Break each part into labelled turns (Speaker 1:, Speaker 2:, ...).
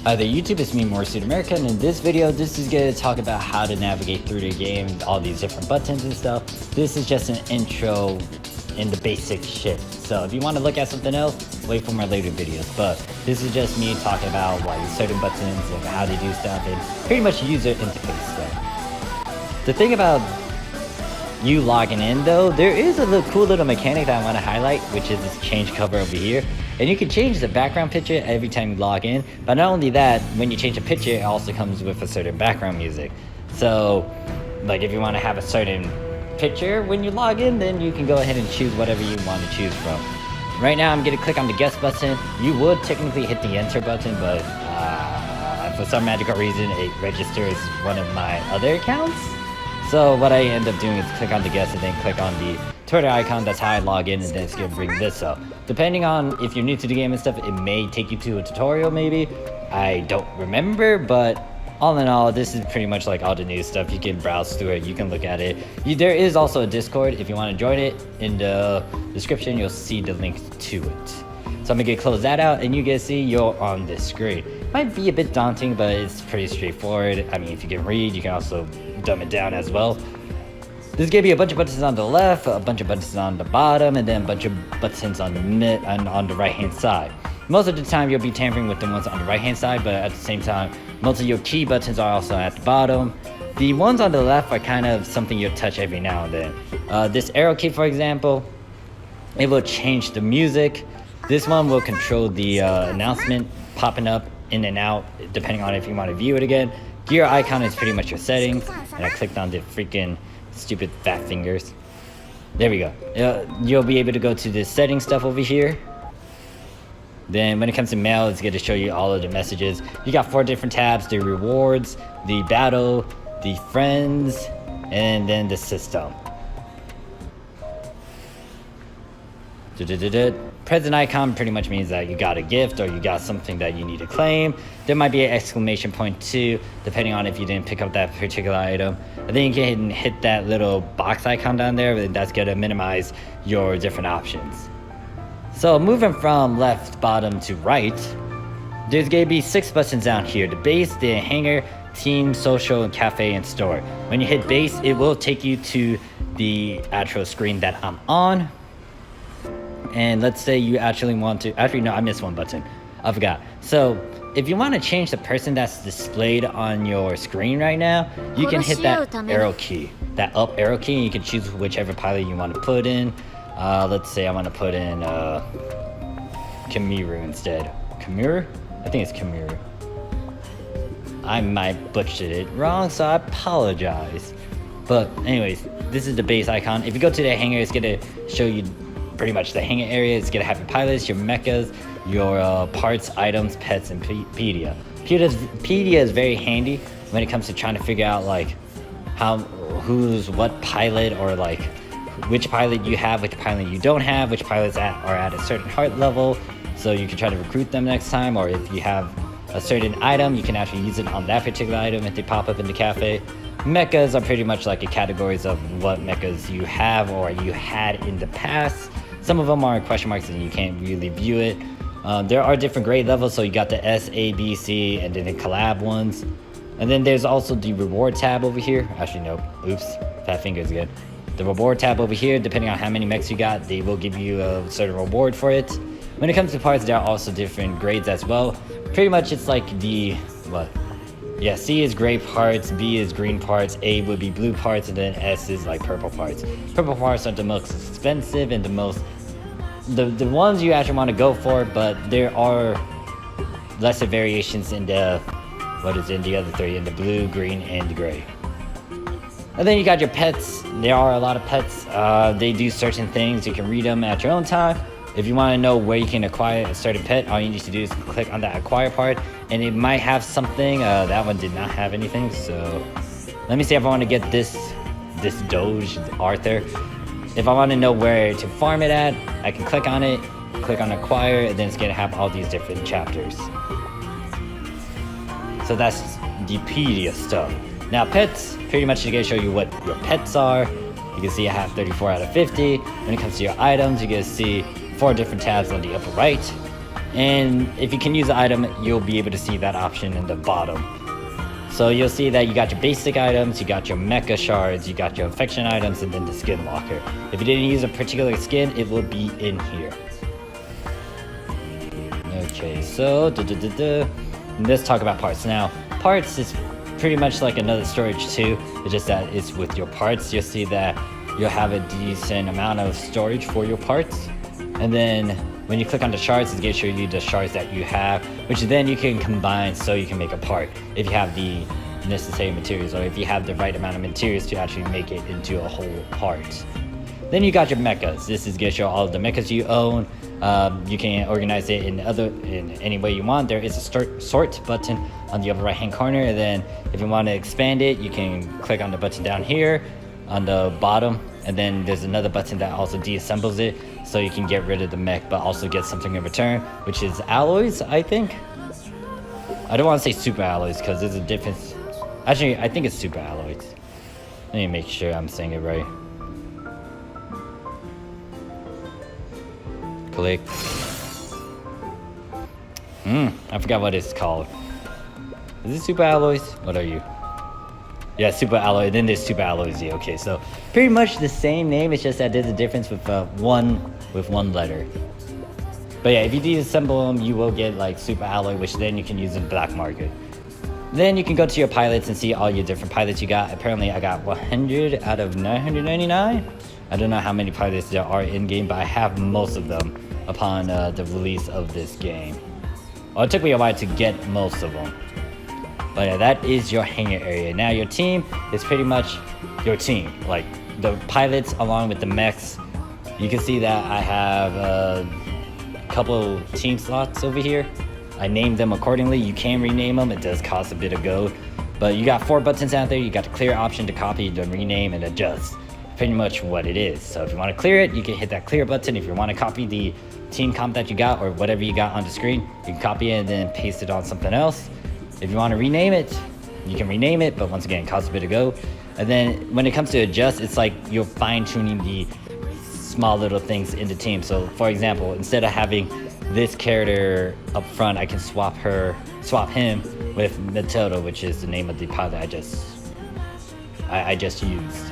Speaker 1: Hi there YouTube, it's me Morphsuit America, and in this video, this is going to talk about how to navigate through the game, all these different buttons and stuff. This is just an intro in the basic shit. So if you want to look at something else, wait for my later videos. But this is just me talking about like certain buttons and how they do stuff and pretty much user interface stuff. The thing about you logging in though, there is a cool little mechanic that I want to highlight, which is this change cover over here. And you can change the background picture every time you log in, but not only that, when you change the picture, it also comes with a certain background music. So, like if you want to have a certain picture when you log in, then you can go ahead and choose whatever you want to choose from. Right now, I'm going to click on the guest button. You would technically hit the enter button, but for some magical reason, it registers one of my other accounts. So what I end up doing is click on the guest and then click on the Twitter icon. That's how I log in, and then it's going to bring this up. Depending on if you're new to the game and stuff, it may take you to a tutorial maybe. I don't remember, but all in all, this is pretty much like all the new stuff. You can browse through it, you can look at it. There is also a Discord if you want to join it. In the description, you'll see the link to it. So I'm going to close that out, and you can see you're on this screen. Might be a bit daunting, but it's pretty straightforward. I mean, if you can read, you can also dumb it down as well. There's gonna be a bunch of buttons on the left, a bunch of buttons on the bottom, and then a bunch of buttons on the mid and on the right hand side. Most of the time you'll be tampering with the ones on the right hand side, but at the same time, most of your key buttons are also at the bottom. The ones on the left are kind of something you'll touch every now and then. This arrow key, for example, it will change the music. This one will control the announcement popping up in and out, depending on if you want to view it again. Gear icon is pretty much your settings, and I clicked on the freaking stupid fat fingers. There we go. You'll be able to go to the settings stuff over here. Then when it comes to mail, it's going to show you all of the messages. You got 4 different tabs: the rewards, the battle, the friends, and then the system. Present icon pretty much means that you got a gift or you got something that you need to claim. There might be an exclamation point too, depending on if you didn't pick up that particular item. And then you can hit that little box icon down there, and that's gonna minimize your different options. So moving from left bottom to right, there's gonna be 6 buttons down here: the base, the hangar, team, social, and cafe, and store. When you hit base, it will take you to the actual screen that I'm on. And let's say you actually want to, no, I missed one button. I forgot. So if you want to change the person that's displayed on your screen right now, you can hit that arrow key, that up arrow key, and you can choose whichever pilot you want to put in. Let's say I want to put in Kamiru instead. Kamiru? I think it's Kamiru. I might butcher it wrong, so I apologize. But anyways, this is the base icon. If you go to the hangar, it's going to show you pretty much the hangar area. It's gonna have your pilots, your mechas, your parts, items, pets, and pedia. Pedia is very handy when it comes to trying to figure out like who's what pilot, or like which pilot you have, which pilot you don't have, which pilots are at a certain heart level, so you can try to recruit them next time. Or if you have a certain item, you can actually use it on that particular item if they pop up in the cafe. Mechas are pretty much like the categories of what mechas you have or you had in the past. Some of them are question marks and you can't really view it. There are different grade levels, so you got the S, A, B, C, and then the collab ones. And then there's also the reward tab over here. Actually, nope. Oops. Fat fingers again. The reward tab over here, depending on how many mechs you got, they will give you a certain reward for it. When it comes to parts, there are also different grades as well. Pretty much it's like the, what? Yeah, C is gray parts, B is green parts, A would be blue parts, and then S is like purple parts. Purple parts are the most expensive and the ones you actually want to go for, but there are lesser variations in the, in the other 3, in the blue, green, and the gray. And then you got your pets. There are a lot of pets. They do certain things. You can read them at your own time. If you want to know where you can acquire a certain pet, all you need to do is click on that acquire part, and it might have something. That one did not have anything, so let me see if I want to get this Doge Arthur. If I want to know where to farm it at, I can click on it, click on acquire, and then it's going to have all these different chapters. So that's the pedia stuff. Now pets, pretty much is going to show you what your pets are. You can see I have 34 out of 50. When it comes to your items, you're going to see 4 different tabs on the upper right. And if you can use the item, you'll be able to see that option in the bottom. So you'll see that you got your basic items, you got your mecha shards, you got your infection items, and then the skin locker. If you didn't use a particular skin, it will be in here. Okay, so let's talk about parts. Now, parts is pretty much like another storage too. It's just that it's with your parts. You'll see that you'll have a decent amount of storage for your parts. And then when you click on the shards, it's going to show you the shards that you have, which then you can combine so you can make a part if you have the necessary materials, or if you have the right amount of materials to actually make it into a whole part. Then you got your mechas. This is going to show all of the mechas you own. You can organize it in any way you want. There is a sort button on the upper right hand corner, and then if you want to expand it, you can click on the button down here on the bottom, and then there's another button that also deassembles it, so you can get rid of the mech but also get something in return, which is alloys, I think. I don't want to say super alloys because there's a difference. Actually, I think it's super alloys. Let me make sure I'm saying it right. Click. I forgot what it's called. Is it super alloys? What are you? Yeah, super alloy. Then there's super alloys. Yeah, okay, so pretty much the same name. It's just that there's a difference with one letter. But yeah, if you deassemble them, you will get like super alloy, which then you can use in black market. Then you can go to your pilots and see all your different pilots you got. Apparently, I got 100 out of 999. I don't know how many pilots there are in game, but I have most of them upon the release of this game. Well, it took me a while to get most of them. But yeah, that is your hangar area. Now your team is pretty much your team. Like the pilots along with the mechs. You can see that I have a couple team slots over here. I named them accordingly. You can rename them. It does cost a bit of gold. But you got 4 buttons out there. You got the clear option to copy, to rename, and adjust. Pretty much what it is. So if you want to clear it, you can hit that clear button. If you want to copy the team comp that you got or whatever you got on the screen, you can copy it and then paste it on something else. If you want to rename it, you can rename it, but once again, it costs a bit of gold. And then when it comes to adjust, it's like you're fine-tuning the small little things in the team. So for example, instead of having this character up front, I can swap him with Matilda, which is the name of the pilot I just used.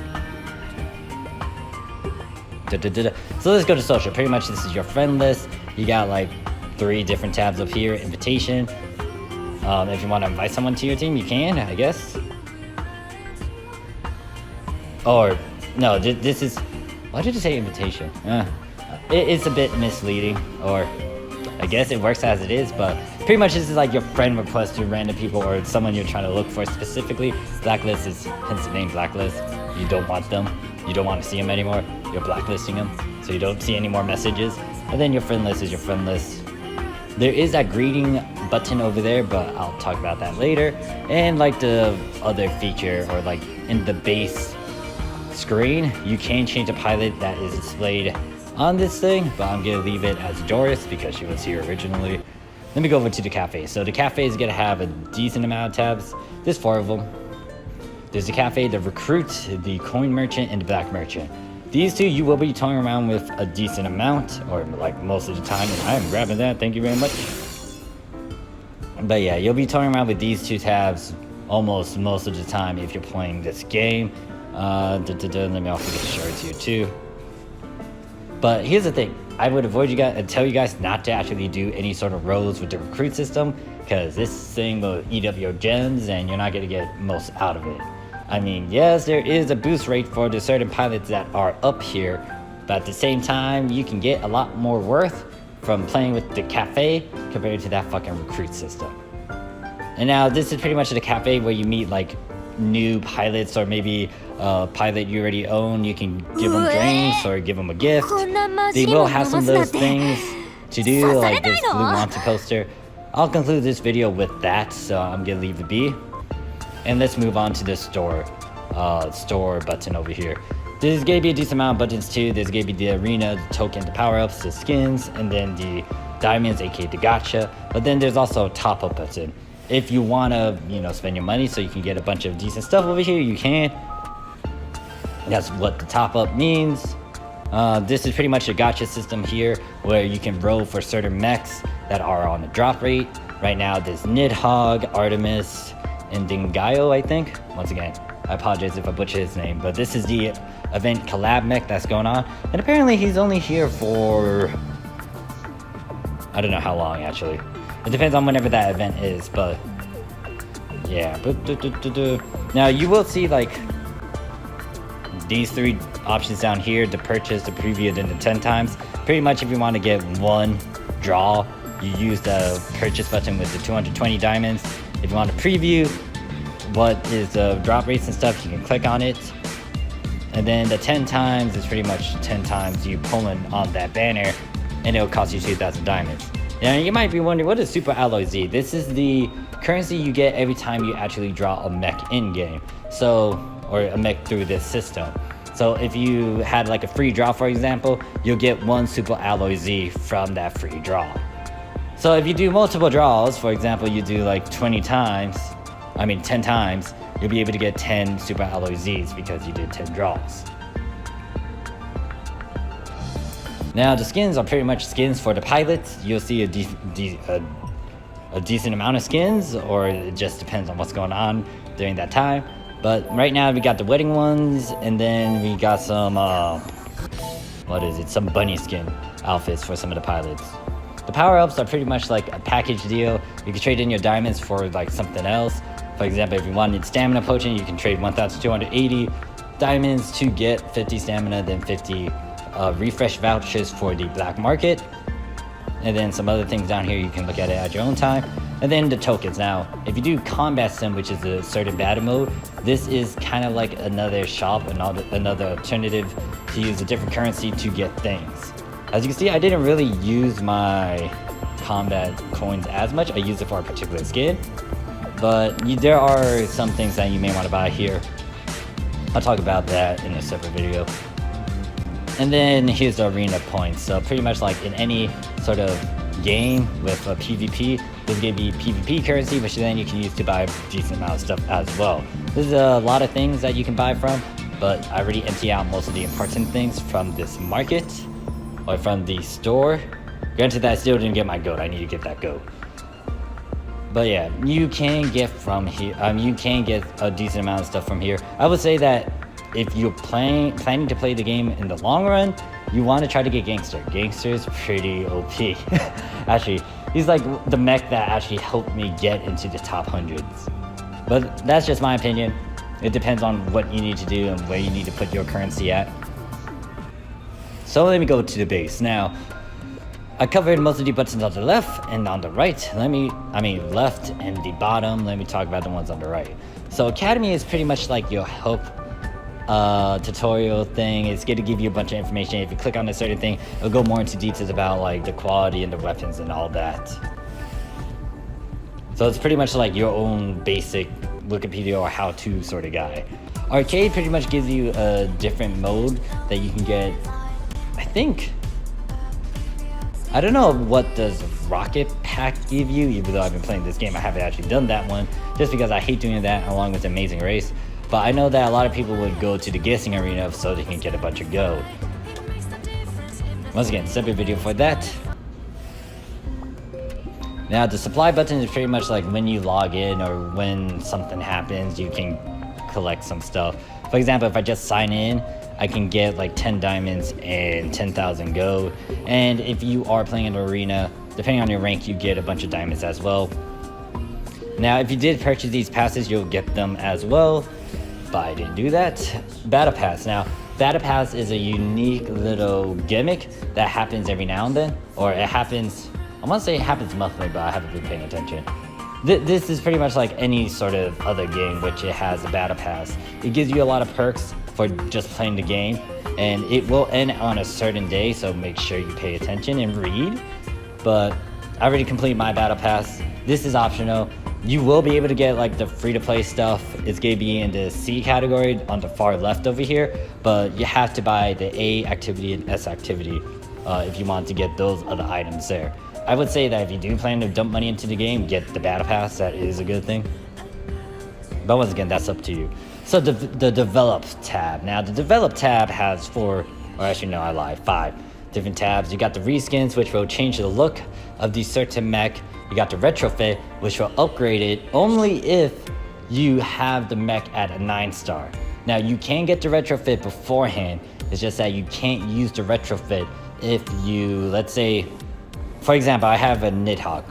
Speaker 1: So let's go to social. Pretty much this is your friend list. You got like 3 different tabs up here. Invitation. If you want to invite someone to your team, you can, I guess. Or no, this is, why did it say invitation? It's a bit misleading, or I guess it works as it is, but pretty much this is like your friend request to random people or someone you're trying to look for specifically. Blacklist is hence the name blacklist. You don't want them. You don't want to see them anymore. You're blacklisting them, so you don't see any more messages. And then your friend list is your friend list. There is that greeting button over there, but I'll talk about that later. And like the other feature, or like in the base screen, you can change a pilot that is displayed on this thing, but I'm gonna leave it as Doris because she was here originally. Let me go over to the cafe. So the cafe is gonna have a decent amount of tabs. There's 4 of them. There's the cafe, the recruit, the coin merchant, and the black merchant. These 2 you will be toying around with a decent amount, or like most of the time, and I am grabbing that, thank you very much. But yeah, you'll be toying around with these 2 tabs almost most of the time if you're playing this game. Let me also get the shards here too. But here's the thing, I would avoid you guys and tell you guys not to actually do any sort of roles with the recruit system, because this thing will eat up your gems and you're not going to get most out of it. I mean, yes, there is a boost rate for the certain pilots that are up here, but at the same time, you can get a lot more worth from playing with the cafe compared to that fucking recruit system. And now this is pretty much the cafe where you meet like new pilots, or maybe a pilot you already own. You can give them drinks or give them a gift. They will have some of those things to do, like this blue Monty poster. I'll conclude this video with that, so I'm gonna leave it be. And let's move on to the store button over here. There's gonna be a decent amount of buttons too. There's gonna be the arena, the token, the power-ups, the skins, and then the diamonds, aka the gacha. But then there's also a top-up button. If you wanna, spend your money so you can get a bunch of decent stuff over here, you can. That's what the top-up means. This is pretty much a gacha system here, where you can roll for certain mechs, that are on the drop rate. Right now, there's Nidhogg, Artemis, and Dingayo, I think. Once again, I apologize if I butcher his name, but this is the event collab mech that's going on. And apparently he's only here for, I don't know how long actually. It depends on whenever that event is, but yeah. Now you will see like these 3 options down here: the purchase, the preview, then the 10 times. Pretty much if you want to get one draw, you use the purchase button with the 220 diamonds. If you want to preview what is the drop rates and stuff, you can click on it. And then the 10 times is pretty much 10 times you pulling on that banner, and it'll cost you 2,000 diamonds. Now you might be wondering, what is Super Alloy Z? This is the currency you get every time you actually draw a mech in-game. So, or a mech through this system. So if you had like a free draw, for example, you'll get 1 Super Alloy Z from that free draw. So if you do multiple draws, for example, you do like 10 times, you'll be able to get 10 Super Alloy Zs because you did 10 draws. Now the skins are pretty much skins for the pilots. You'll see a decent amount of skins, or it just depends on what's going on during that time. But right now we got the wedding ones, and then we got some, some bunny skin outfits for some of the pilots. The power-ups are pretty much like a package deal. You can trade in your diamonds for like something else. For example, if you wanted stamina potion, you can trade 1,280 diamonds to get 50 stamina, then 50 refresh vouchers for the black market. And then some other things down here, you can look at it at your own time. And then the tokens. Now, if you do combat sim, which is a certain battle mode, this is kind of like another shop, another alternative to use a different currency to get things. As you can see, I didn't really use my combat coins as much. I used it for a particular skin. But there are some things that you may want to buy here. I'll talk about that in a separate video. And then here's the arena points. So pretty much like in any sort of game with a PvP, there's going to be PvP currency, which then you can use to buy a decent amount of stuff as well. There's a lot of things that you can buy from, but I already empty out most of the important things from this market, or from the store. Granted that I still didn't get my goat. I need to get that goat. But yeah, you can get from here, you can get a decent amount of stuff from here. I would say that if you're planning to play the game in the long run, you want to try to get Gangster. Gangster's pretty OP. Actually, he's like the mech that actually helped me get into the top hundreds. But that's just my opinion. It depends on what you need to do and where you need to put your currency at. So let me go to the base. Now, I covered most of the buttons on the left and on the right. Left and the bottom. Let me talk about the ones on the right. So Academy is pretty much like your help tutorial thing. It's going to give you a bunch of information. If you click on a certain thing, it'll go more into details about like the quality and the weapons and all that. So it's pretty much like your own basic Wikipedia or how-to sort of guy. Arcade pretty much gives you a different mode that you can get. I don't know what does Rocket Pack give you, even though I've been playing this game. I haven't actually done that one, just because I hate doing that along with Amazing Race. But I know that a lot of people would go to the guessing arena so they can get a bunch of gold. Once again, separate video for that. Now the supply button is pretty much like when you log in or when something happens, you can collect some stuff. For example, if I just sign in, I can get like 10 diamonds and 10,000 gold. And if you are playing in the arena, depending on your rank, you get a bunch of diamonds as well. Now, if you did purchase these passes, you'll get them as well. But I didn't do that. Battle Pass. Now, Battle Pass is a unique little gimmick that happens every now and then. Or it happens, I want to say it happens monthly, but I haven't been paying attention. This is pretty much like any sort of other game which it has a Battle Pass. It gives you a lot of perks for just playing the game, and it will end on a certain day, so make sure you pay attention and read. But I already completed my Battle Pass. This is optional. You will be able to get like the free-to-play stuff. It's going to be in the C category on the far left over here, but you have to buy the A activity and S activity if you want to get those other items there. I would say that if you do plan to dump money into the game, get the Battle Pass. That is a good thing. But once again, that's up to you. So the Develop tab. Now, the Develop tab has 5 different tabs. You got the reskins, which will change the look of the certain mech. You got the retrofit, which will upgrade it only if you have the mech at a 9-star. Now you can get the retrofit beforehand, it's just that you can't use the retrofit if you, let's say, for example, I have a Nidhogg.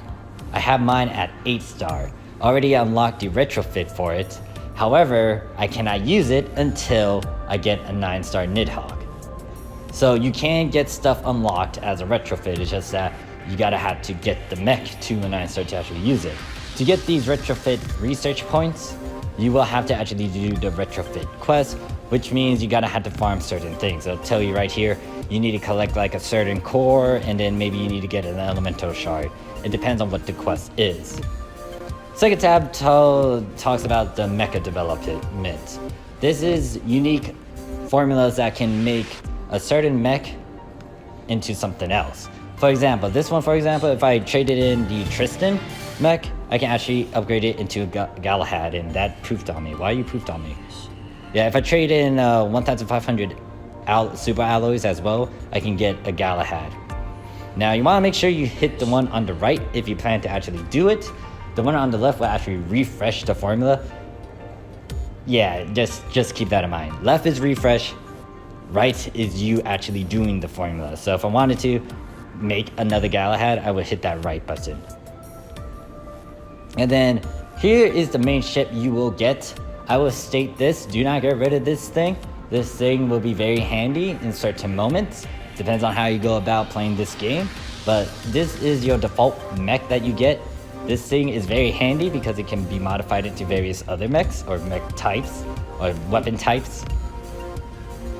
Speaker 1: I have mine at 8-star. Already unlocked the retrofit for it. However, I cannot use it until I get a 9-star Nidhogg. So you can get stuff unlocked as a retrofit, it's just that you gotta have to get the mech to a 9-star to actually use it. To get these retrofit research points, you will have to actually do the retrofit quest, which means you gotta have to farm certain things. It'll tell you right here, you need to collect like a certain core, and then maybe you need to get an elemental shard. It depends on what the quest is. Second tab talks about the mecha development. This is unique formulas that can make a certain mech into something else. For example, this one, if I traded in the Tristan mech, I can actually upgrade it into a Galahad, and that poofed on me. Why you poofed on me? Yeah, if I trade in 1,500 super alloys as well, I can get a Galahad. Now you want to make sure you hit the one on the right if you plan to actually do it. The one on the left will actually refresh the formula. Yeah, just keep that in mind. Left is refresh, right is you actually doing the formula. So if I wanted to make another Galahad, I would hit that right button. And then here is the main ship you will get. I will state this, do not get rid of this thing. This thing will be very handy in certain moments. Depends on how you go about playing this game. But this is your default mech that you get. This thing is very handy because it can be modified into various other mechs or mech types or weapon types.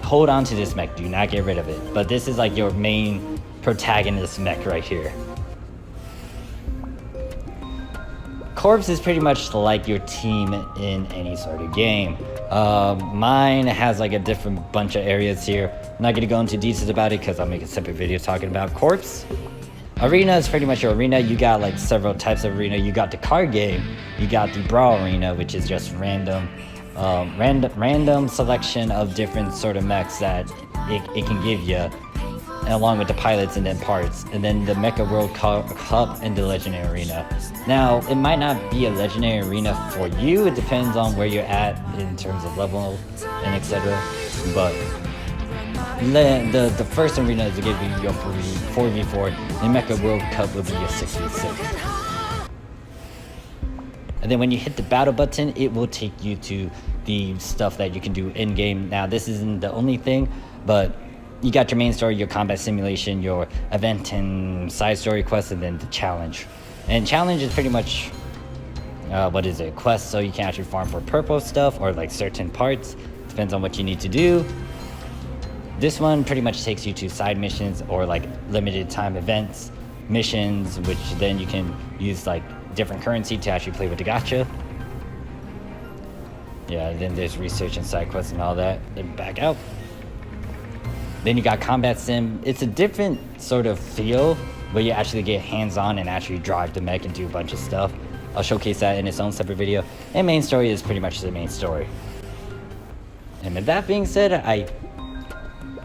Speaker 1: Hold on to this mech, do not get rid of it. But this is like your main protagonist mech right here. Corpse is pretty much like your team in any sort of game. Mine has like a different bunch of areas here. I'm not gonna go into details about it because I'll make a separate video talking about Corpse. Arena is pretty much your arena. You got like several types of arena. You got the card game, you got the brawl arena, which is just random selection of different sort of mechs that it can give you, along with the pilots and then parts, and then the Mecha World Cup and the Legendary Arena. Now, it might not be a Legendary Arena for you, it depends on where you're at in terms of level and etc. But the first arena is to give you your 4v4, and Mecha World Cup will be your 6v6. And then when you hit the battle button, it will take you to the stuff that you can do in-game. Now, this isn't the only thing, but you got your main story, your combat simulation, your event and side story quest, and then the challenge. And challenge is pretty much, quest, so you can actually farm for purple stuff or like certain parts. Depends on what you need to do. This one pretty much takes you to side missions or like limited time events, missions, which then you can use like different currency to actually play with the gacha. Yeah, then there's research and side quests and all that. Then back out. Then you got combat sim. It's a different sort of feel where you actually get hands-on and actually drive the mech and do a bunch of stuff. I'll showcase that in its own separate video. And main story is pretty much the main story. And with that being said,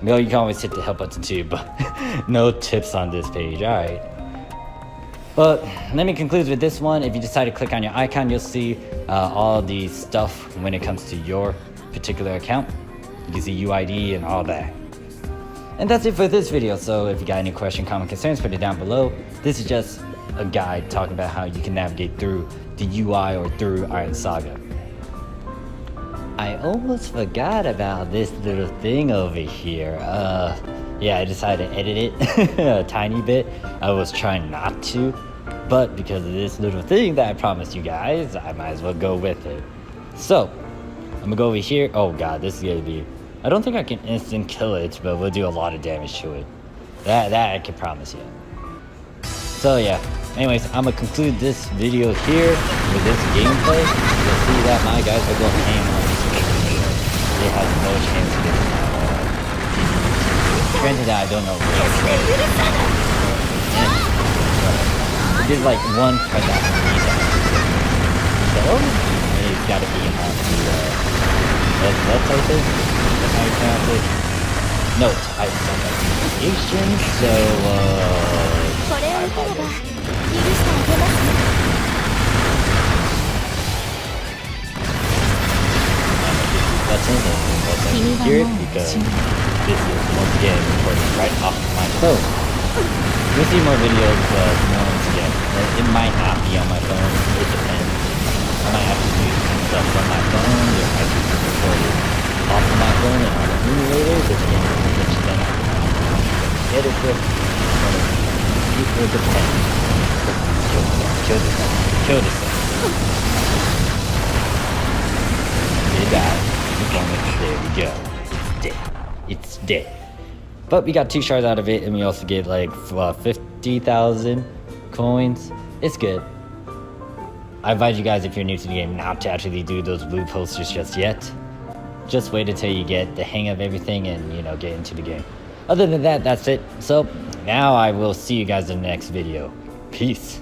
Speaker 1: you can always hit the help button too, but no tips on this page, alright. But let me conclude with this one. If you decide to click on your icon, you'll see all the stuff when it comes to your particular account. You can see UID and all that. And that's it for this video. So if you got any question, comment, concerns, put it down below. This is just a guide talking about how you can navigate through the UI or through Iron Saga. I almost forgot about this little thing over here. Yeah, I decided to edit it a tiny bit. I was trying not to, but because of this little thing that I promised you guys, I might as well go with it. So, I'm gonna go over here. Oh god, this is gonna be... I don't think I can instant kill it, but we'll do a lot of damage to it. That I can promise you. So yeah, anyways, I'm gonna conclude this video here with this gameplay. You'll see that my guys are going ham on this game. They have no chance to get it. Granted, I don't know. There's like one for that. So, he's gotta be on the what type is? That's how you pronounce it? No, type of so, my apologies. button and once I secure it because this is once again recorded right off of my phone. You'll see more videos once again. It might not be on my phone, it depends. I might have to do some stuff from my phone, there might be some recorded off of my phone and on the emulator, which then I can edit with. It will depend. Kill this thing. It died. There we go. It's dead. It's dead. But we got 2 shards out of it, and we also get like 50,000 coins. It's good. I advise you guys, if you're new to the game, not to actually do those blue posters just yet. Just wait until you get the hang of everything and, you know, get into the game. Other than that, that's it. So now I will see you guys in the next video. Peace.